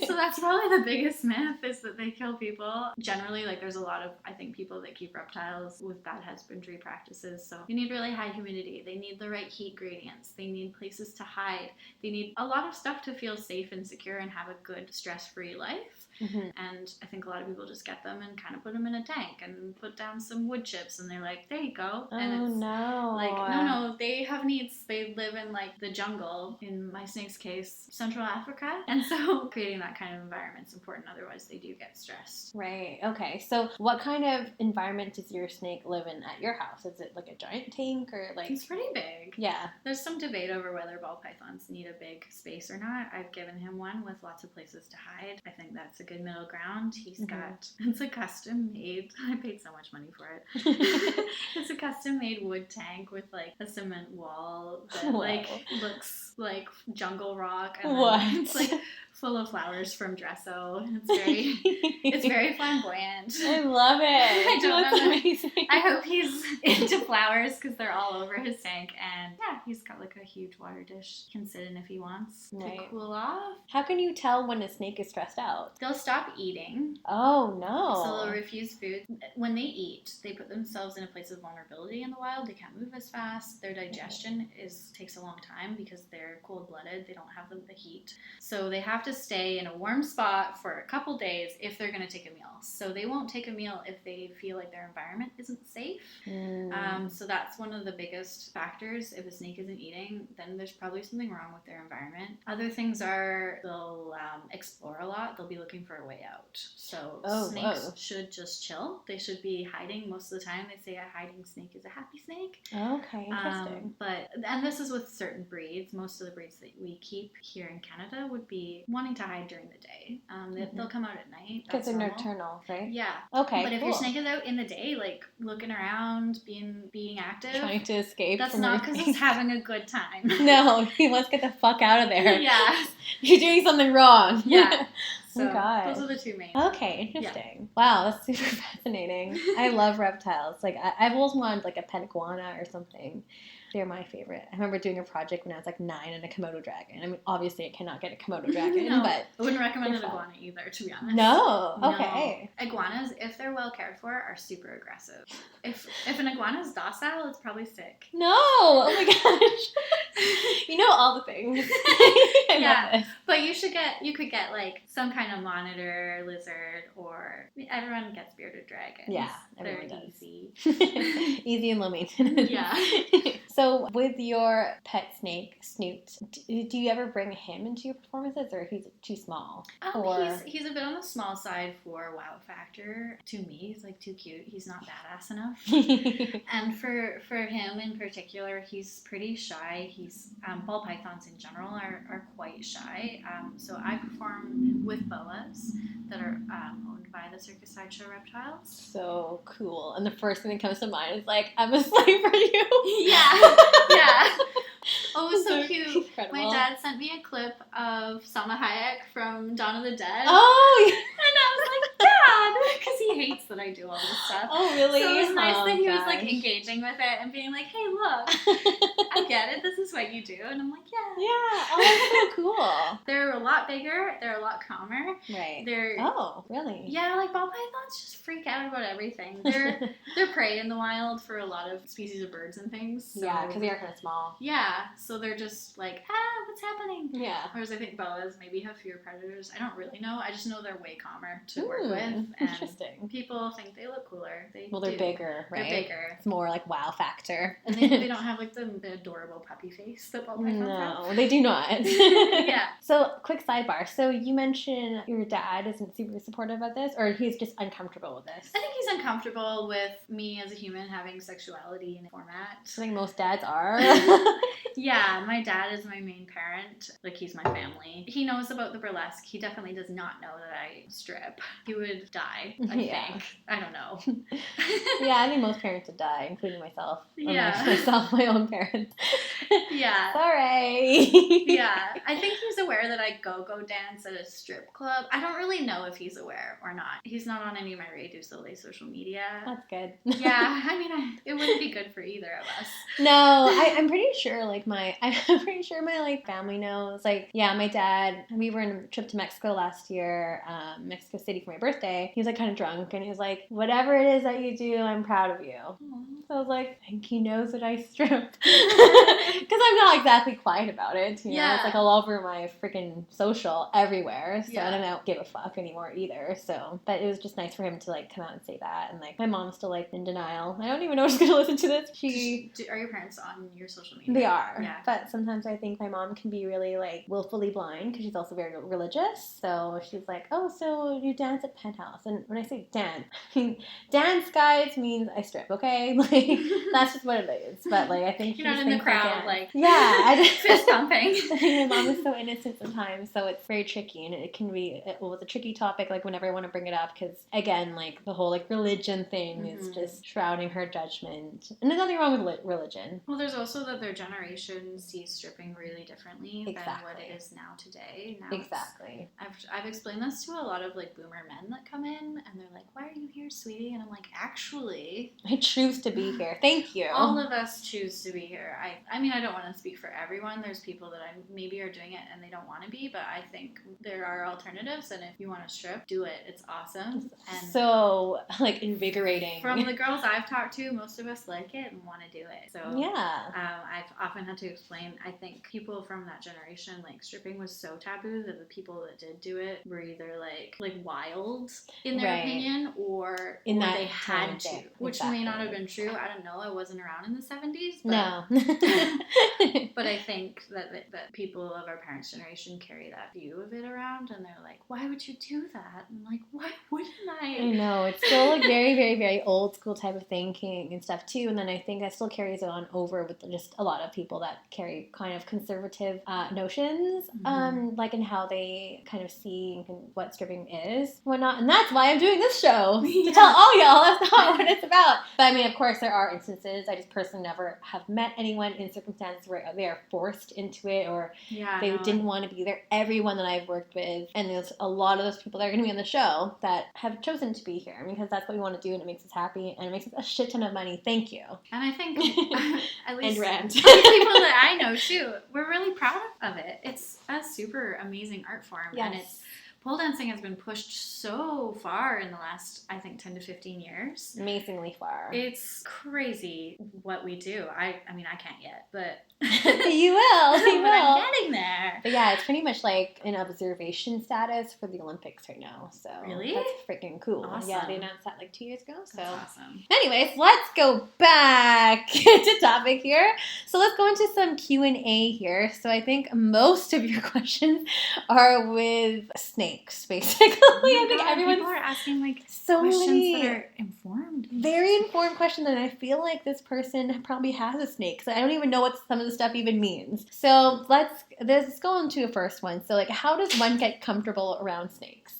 So that's probably the biggest myth, is that they kill people. Generally, unfortunately, like there's a lot of, I think, people that keep reptiles with bad husbandry practices. So you need really high humidity. They need the right heat gradients. They need places to hide. They need a lot of stuff to feel safe and secure and have a good stress-free life. Mm-hmm. And I think a lot of people just get them and kind of put them in a tank and put down some wood chips and they're like, there you go. And it's like, no, they have needs. They live in like the jungle, in my snake's case, Central Africa. And so creating that kind of environment is important. Otherwise they do get stressed. Right. Okay. So what kind of environment does your snake live in at your house? Is it like a giant tank or like... It's pretty big. Yeah. There's some debate over whether ball pythons need a big space or not. I've given him one with lots of places to hide. I think that's a good middle ground. He's got, it's a custom made, I paid so much money for it. It's a custom made wood tank with like a cement wall that like looks like jungle rock, and it's like full of flowers from Dresso. It's very flamboyant. I love it. I don't That's know. amazing. I hope he's into flowers because they're all over his tank, and yeah, he's got like a huge water dish he can sit in if he wants to cool off. How can you tell when a snake is stressed out? They'll stop eating. Oh no. So they'll refuse food. When they eat, they put themselves in a place of vulnerability in the wild. They can't move as fast. Their digestion takes a long time because they're cold-blooded. They don't have the heat. So they have to stay in a warm spot for a couple days if they're going to take a meal. So they won't take a meal if they feel like their environment isn't safe. So that's one of the biggest factors. If a snake isn't eating, then there's probably something wrong with their environment. Other things are they'll explore a lot. They'll be looking for a way out. So snakes should just chill. They should be hiding most of the time. They say a hiding snake is a happy snake. Okay, interesting. And this is with certain breeds. Most of the breeds that we keep here in Canada would be wanting to hide during the day. They'll come out at night. Because they're nocturnal, right? Yeah. Okay, but if your snake is out in the day, like looking around, being active, trying to escape, that's not because he's having a good time. No, he wants to get the fuck out of there. Yeah. You're doing something wrong. Yeah. So God. Those are the two main. Okay, interesting. Yeah. Wow, that's super fascinating. I love reptiles. Like I've always wanted like a pet iguana or something. They're my favorite. I remember doing a project when I was like 9 on a Komodo dragon. I mean, obviously I cannot get a Komodo dragon, no, but I wouldn't recommend an iguana either, to be honest. No, okay. No. Iguanas, if they're well cared for, are super aggressive. If an iguana is docile, it's probably sick. No, oh my gosh. You know all the things. Yeah, but you could get like some kind of monitor lizard, or everyone gets bearded dragons. Yeah, they're does. easy. Easy and low maintenance. Yeah. So with your pet snake, Snoot, do you ever bring him into your performances, or he's too small? He's a bit on the small side for wow factor. To me, he's like too cute. He's not badass enough. And for him in particular, he's pretty shy. He's ball pythons in general are quite shy. So I perform with boas that are owned by the Circus Sideshow Reptiles. So cool. And the first thing that comes to mind is like, I'm a slave for you. Yeah. Yeah. Oh, it was so cute. Incredible. My dad sent me a clip of Salma Hayek from Dawn of the Dead. Oh, yeah. And I was like, Dad! Because he hates that I do all this stuff. Oh, really? So it was nice that he was gosh. like engaging with it and being like, hey, look, I get it. This is what you do. And I'm like, yeah. Yeah. Oh, that's so cool. They're a lot bigger. They're a lot calmer. Right. Oh, really? Yeah, like ball pythons just freak out about everything. They're prey in the wild for a lot of species of birds and things. So. Yeah, because they are kind of small. Yeah, so they're just like, what's happening? Yeah. Whereas I think boas maybe have fewer predators. I don't really know. I just know they're way calmer to work with. And interesting. People think they look cooler. They're bigger, right? They're bigger. It's more like wow factor. And they don't have like the adorable puppy face that ball pythons have. No, they do not. Yeah. So, quick sidebar. So, you mentioned your dad isn't super supportive of this, or he's just uncomfortable with this? I think he's uncomfortable with me as a human having sexuality in a format. I think most dads are. Yeah, my dad is my main parent. Like, he's my family. He knows about the burlesque. He definitely does not know that I strip. He would die, I think. I don't know. Yeah, I think most parents would die, including myself. Yeah. Myself, my own parents. Yeah. Sorry. Yeah. I think he's aware that I go dance at a strip club. I don't really know if he's aware or not. He's not on any of my Rae du Soleil social media. That's good. Yeah, I mean, it wouldn't be good for either of us. No, I'm pretty sure, like, my like family knows. Like, yeah, my dad, we were on a trip to Mexico last year, Mexico City for my birthday. He was like kind of drunk, and was like, whatever it is that you do, I'm proud of you. So I was like, I think he knows that I strip. Because I'm not exactly quiet about it. You know, it's like all over my freaking social everywhere. So I don't give a fuck anymore either. So, but it was just nice for him to like come out and say that. And like my mom's still like in denial. I don't even know if she's gonna listen to this. Are your parents on your social media? They are. Yeah. But sometimes I think my mom can be really like willfully blind because she's also very religious. So she's like, oh, so you dance at Penthouse. And when I say dance, I mean dance, guys, means I strip, okay? Like that's just what it is. But like I think you're not in the crowd, like I just fist pumping. I think my mom is so innocent sometimes, so it's very tricky, and it can be it's a tricky topic. Like whenever I want to bring it up, because again, like the whole like religion thing is just shrouding her judgment, and there's nothing wrong with religion. Well, there's also that their generation sees stripping really differently than what it is now today. Now I've explained this to a lot of like boomer men that come in, and they're like, "Why are you here, sweetie?" And I'm like, "Actually, I choose to be here. Thank you." All of us choose to be here. I mean, I don't want to speak for everyone. There's people that maybe are doing it and they don't want to be, but I think there are alternatives, and if you want to strip, do it. It's awesome. And so like invigorating. From the girls I've talked to, most of us like it and want to do it. So I've often had to explain, I think people from that generation, like stripping was so taboo that the people that did do it were either like wild in their opinion, or they had to, which may not have been true. I don't know. I wasn't around in the 70s. But, no. But I think that people of our parents' generation carry that view of it around, and they're like, why would you do that? And I'm like, why wouldn't I? I know. It's still like very, very, very old school type of thinking and stuff too. And then I think that still carries it on over with just a lot of people that carry kind of conservative notions, like in how they kind of see what stripping is, whatnot. And that's why I'm doing this show, to tell all y'all that's not what it's about. But I mean, of course, there are instances. I just personally never have met anyone in circumstances where they are forced into it, or they didn't want to be there. Everyone that I've worked with, and there's a lot of those people that are going to be on the show that have chosen to be here because that's what we want to do, and it makes us happy, and it makes us a shit ton of money. Thank you. And I think at least and rent. people that I know too, we're really proud of it. It's a super amazing art form, and pole dancing has been pushed so far in the last, I think, 10 to 15 years. Amazingly far. It's crazy what we do. I mean, I can't yet, but... You will. You will. I'm getting there. But yeah, it's pretty much like an observation status for the Olympics right now. So really? That's freaking cool. Awesome. Yeah, they announced that like 2 years ago. So that's awesome. Anyways, let's go back to topic here. So let's go into some Q&A here. So I think most of your questions are with snakes, basically. I think everyone people are asking like so questions many that are informed. Very informed question, and I feel like this person probably has a snake, because I don't even know what some of the stuff even means. So let's go into the first one. So like, how does one get comfortable around snakes?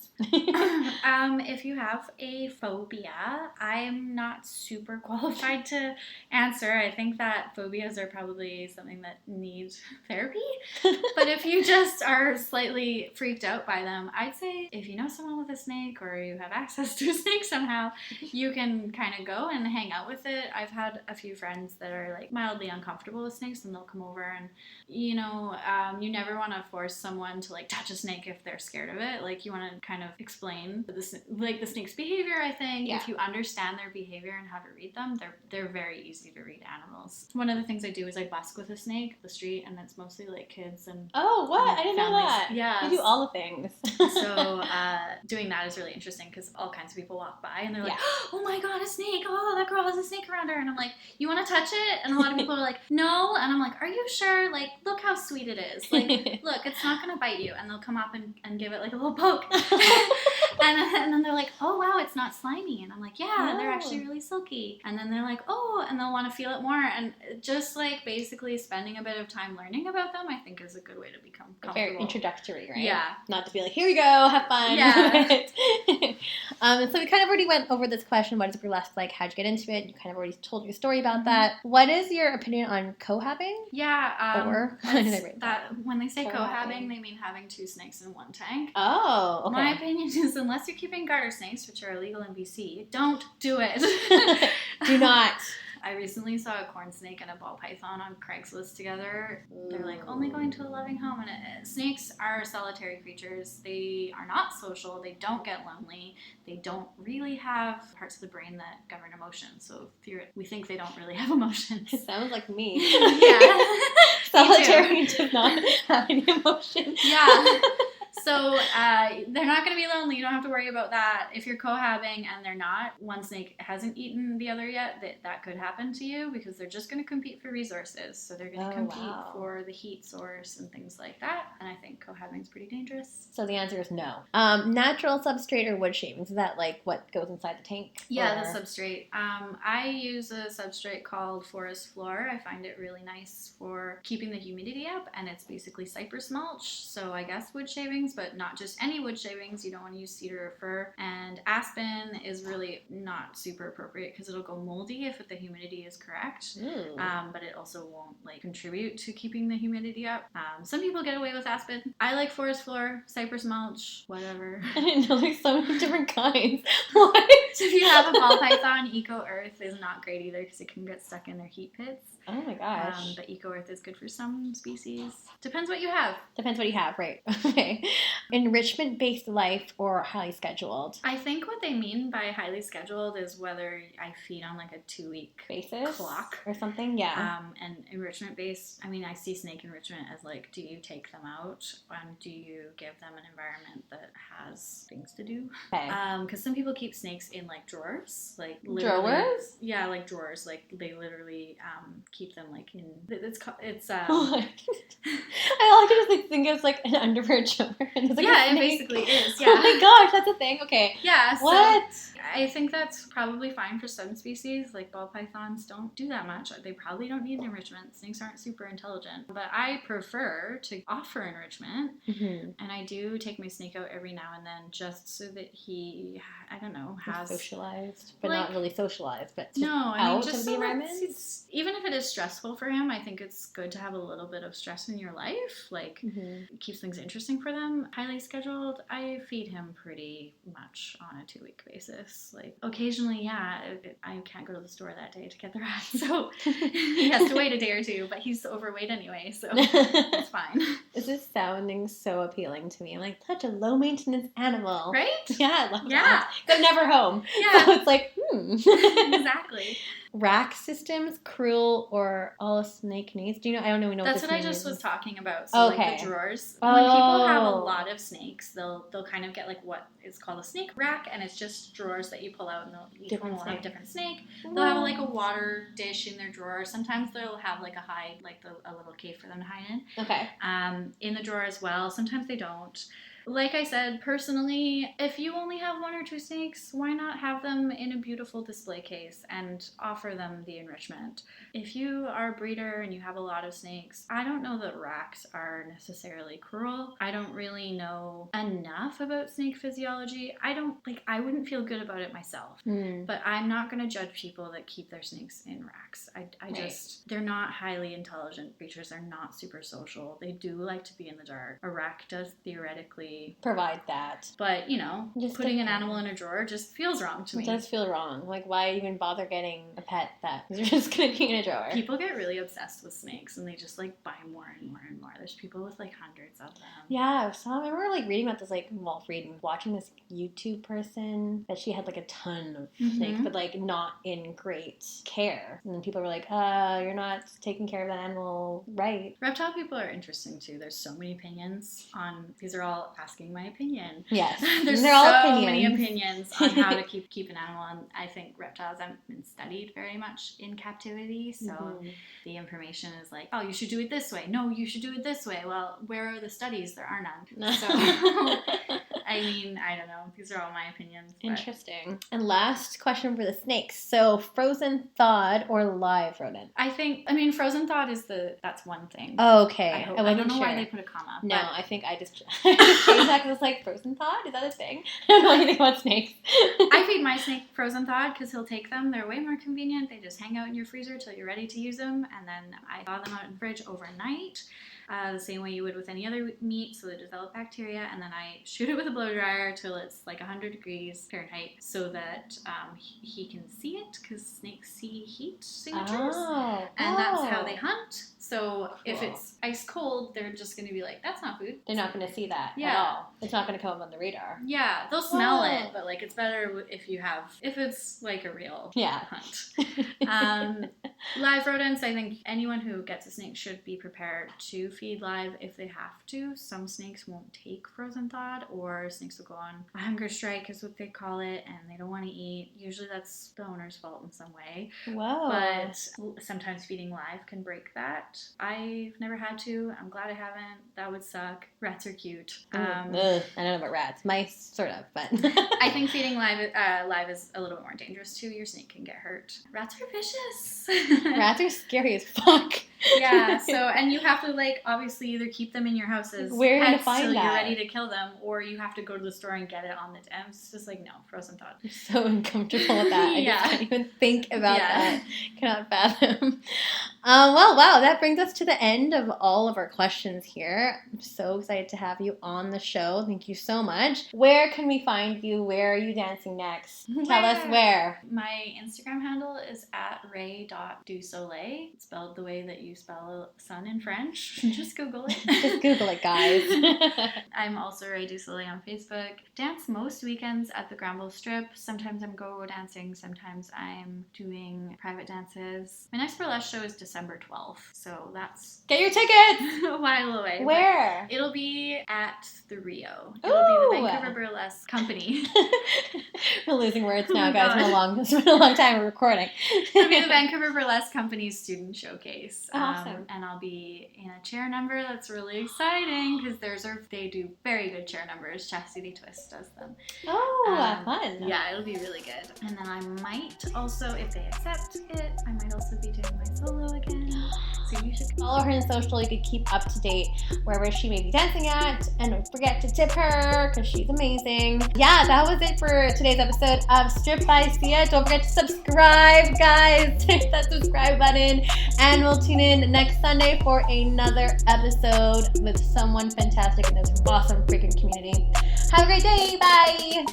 If you have a phobia, I'm not super qualified to answer. I think that phobias are probably something that needs therapy. But if you just are slightly freaked out by them, I'd say if you know someone with a snake, or you have access to a snake somehow, you can kind of go and hang out with it. I've had a few friends that are like mildly uncomfortable with snakes, and they'll come over, and you never want to force someone to like touch a snake if they're scared of it. Like you want to kind of explain the snake's behavior. I think if you understand their behavior and how to read them, they're very easy to read animals. One of the things I do is I busk with a snake up the street, and it's mostly like kids and I didn't know that. Yeah, you do all the things. So doing that is really interesting, because all kinds of people walk by and they're like, oh my god, a snake, oh, that girl has a snake around her, and I'm like, you want to touch it? And a lot of people are like, no, and I'm like, are you sure? Like, look how sweet it is. Like, look, it's not gonna bite you. And they'll come up and give it like a little poke. And then they're like, oh wow, it's not slimy. And I'm like, yeah, they're actually really silky. And then they're like, oh, and they'll want to feel it more. And just like basically spending a bit of time learning about them, I think is a good way to become comfortable. Very introductory, right? Yeah. Not to be like, here we go, have fun. Yeah. So we kind of already went over this question, what is burlesque like? How'd you get into it? You kind of already told your story about that. What is your opinion on cohabbing? Yeah. Or when they say cohabbing, they mean having two snakes in one tank. Oh, okay. My opinion is, unless you're keeping garter snakes, which are illegal in BC, don't do it. Do not. I recently saw a corn snake and a ball python on Craigslist together. They're like only going to a loving home, and snakes are solitary creatures. They are not social. They don't get lonely. They don't really have parts of the brain that govern emotions. So we think they don't really have emotions. It sounds like me. Yeah. Solitary does not have any emotions. Yeah. So they're not going to be lonely. You don't have to worry about that. If you're cohabbing and they're not, one snake hasn't eaten the other yet, that could happen to you because they're just going to compete for resources. So they're going to compete for the heat source and things like that. And I think cohabbing is pretty dangerous. So the answer is no. Natural substrate or wood shavings? Is that like what goes inside the tank? Yeah, the substrate. I use a substrate called forest floor. I find it really nice for keeping the humidity up, and it's basically cypress mulch. So I guess wood shavings, but not just any wood shavings. You don't want to use cedar or fir. And aspen is really not super appropriate because it'll go moldy if the humidity is correct. But it also won't contribute to keeping the humidity up. Some people get away with aspen. I like forest floor, cypress mulch, whatever. I didn't know there's so many different kinds. What? So if you have a ball python, Eco Earth is not great either because it can get stuck in their heat pits. Oh my gosh. But Eco Earth is good for some species. Depends what you have. Depends what you have, right? Okay. Enrichment-based life or highly scheduled? I think what they mean by highly scheduled is whether I feed on a 2-week basis clock or something. Yeah. And enrichment-based, I see snake enrichment as do you take them out and do you give them an environment that has things to do? Okay. Because some people keep snakes in drawers, drawers. Yeah, drawers. They literally keep them in. It's I like to just think it's an underwear drawer. And there's it basically is. Yeah. Oh my gosh, that's a thing. Okay. Yeah. What? So I think that's probably fine for some species. Ball pythons don't do that much. They probably don't need enrichment. Snakes aren't super intelligent. But I prefer to offer enrichment. Mm-hmm. And I do take my snake out every now and then just so that he, has socialized, but not really socialized, but just just of the environment. Even if it is stressful for him, I think it's good to have a little bit of stress in your life. It keeps things interesting for them. Highly scheduled, I feed him pretty much on a 2-week basis. Occasionally, I can't go to the store that day to get the rat, so he has to wait a day or two, but he's overweight anyway, so it's fine. This is sounding so appealing to me. I'm such a low maintenance animal. Right? Yeah, I love Yeah. that. I'm never home. Yeah. So it's Exactly. Rack systems, cruel or all snake needs. Do you know? I don't even know. That's what I this just means. was talking about. So okay. The drawers. When people have a lot of snakes, they'll kind of get what is called a snake rack, and it's just drawers that you pull out, and each one will have a different snake. They'll have a water dish in their drawer. Sometimes they'll have a hide, a little cave for them to hide in. Okay. In the drawer as well. Sometimes they don't. Like I said, personally, if you only have 1 or 2 snakes, why not have them in a beautiful display case and offer them the enrichment? If you are a breeder and you have a lot of snakes, I don't know that racks are necessarily cruel. I don't really know enough about snake physiology. I wouldn't feel good about it myself. But I'm not going to judge people that keep their snakes in racks. They're not highly intelligent creatures. They're not super social. They do like to be in the dark. A rack does theoretically provide that. But, just putting an animal in a drawer just feels wrong to me. It does feel wrong. Why even bother getting a pet that you're just going to be in a drawer? People get really obsessed with snakes and they just buy more and more and more. There's people with hundreds of them. Yeah, so I remember reading about this, watching this YouTube person that she had a ton of snakes, but not in great care. And then people were you're not taking care of the animal right. Reptile people are interesting too. There's so many opinions on, these are all asking my opinion. Yes. There's so many opinions on how to keep an animal, and I think reptiles haven't been studied very much in captivity, so the information is oh, you should do it this way. No, you should do it this way. Well, where are the studies? There are none. So, I don't know. These are all my opinions. But. Interesting. And last question for the snakes. So, frozen, thawed, or live rodent? I think, frozen thawed that's one thing. Oh, okay. I don't know why they put a comma. No, I think I just changed that because it's frozen thawed? Is that a thing? I don't know anything about snakes. I feed my snake frozen thawed because he'll take them. They're way more convenient. They just hang out in your freezer till you're ready to use them, and then I thaw them out in the fridge overnight. the same way you would with any other meat, so they develop bacteria, and then I shoot it with a blow dryer till it's like 100 degrees Fahrenheit so that he can see it, because snakes see heat signatures, and that's how they hunt. So if it's ice cold, they're just going to be like, that's not food. They're not going to see that at all. It's not going to come up on the radar. Yeah, they'll smell it, but like it's better if it's like a real hunt. Live rodents, I think anyone who gets a snake should be prepared to feed live if they have to. Some snakes won't take frozen thawed, or snakes will go on a hunger strike is what they call it, and they don't want to eat. Usually that's the owner's fault in some way. Whoa. But sometimes feeding live can break that. I've never had to. I'm glad I haven't. That would suck. Rats are cute. I don't know about rats. Mice, sort of, but I think feeding live is a little bit more dangerous too. Your snake can get hurt. Rats are vicious. Rats are scary as fuck. Yeah, so, and you have to, like, obviously either keep them in your house as Where are you gonna pets find till that? you're ready to kill them, or you have to go to the store and get it on the dime. It's just like, no, frozen thawed. I'm so uncomfortable with that. I just can't even think about that. Cannot fathom. Well, wow, that brings us to the end of all of our questions here. I'm so excited to have you on the show. Thank you so much. Where can we find you? Where are you dancing next? Tell us where. My Instagram handle is at Rae du Soleil. It's spelled the way that you spell sun in French. Just Google it. Just Google it, guys. I'm also Rae du Soleil on Facebook. Dance most weekends at the Granville Strip. Sometimes I'm go-go dancing. Sometimes I'm doing private dances. My next burlesque show is December 12th, so that's Get your tickets! a while away. Where? It'll be at the Rio. It'll be the Vancouver Burlesque Company. We're losing words now, guys. It's been a long time of recording. It'll be the Vancouver Burlesque Company's student showcase. Awesome. And I'll be in a chair number that's really exciting because they do very good chair numbers. Chastity Twist does them. Fun. Yeah, it'll be really good. And then I might also, if they accept it, I might also be doing my solo again. So you should follow her on social. You could keep up to date wherever she may be dancing at. And don't forget to tip her because she's amazing. Yeah, that was it for today's episode of Strip by Sia. Don't forget to subscribe, guys. Hit that subscribe button. And we'll tune in next Sunday for another episode with someone fantastic in this awesome freaking community. Have a great day. Bye.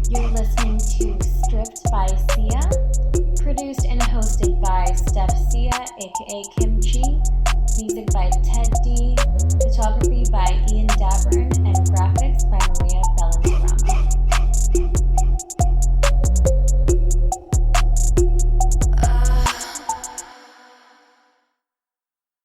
You're listening to Stripped by Sia, produced and hosted by Steph Sia, aka Kimchi, music by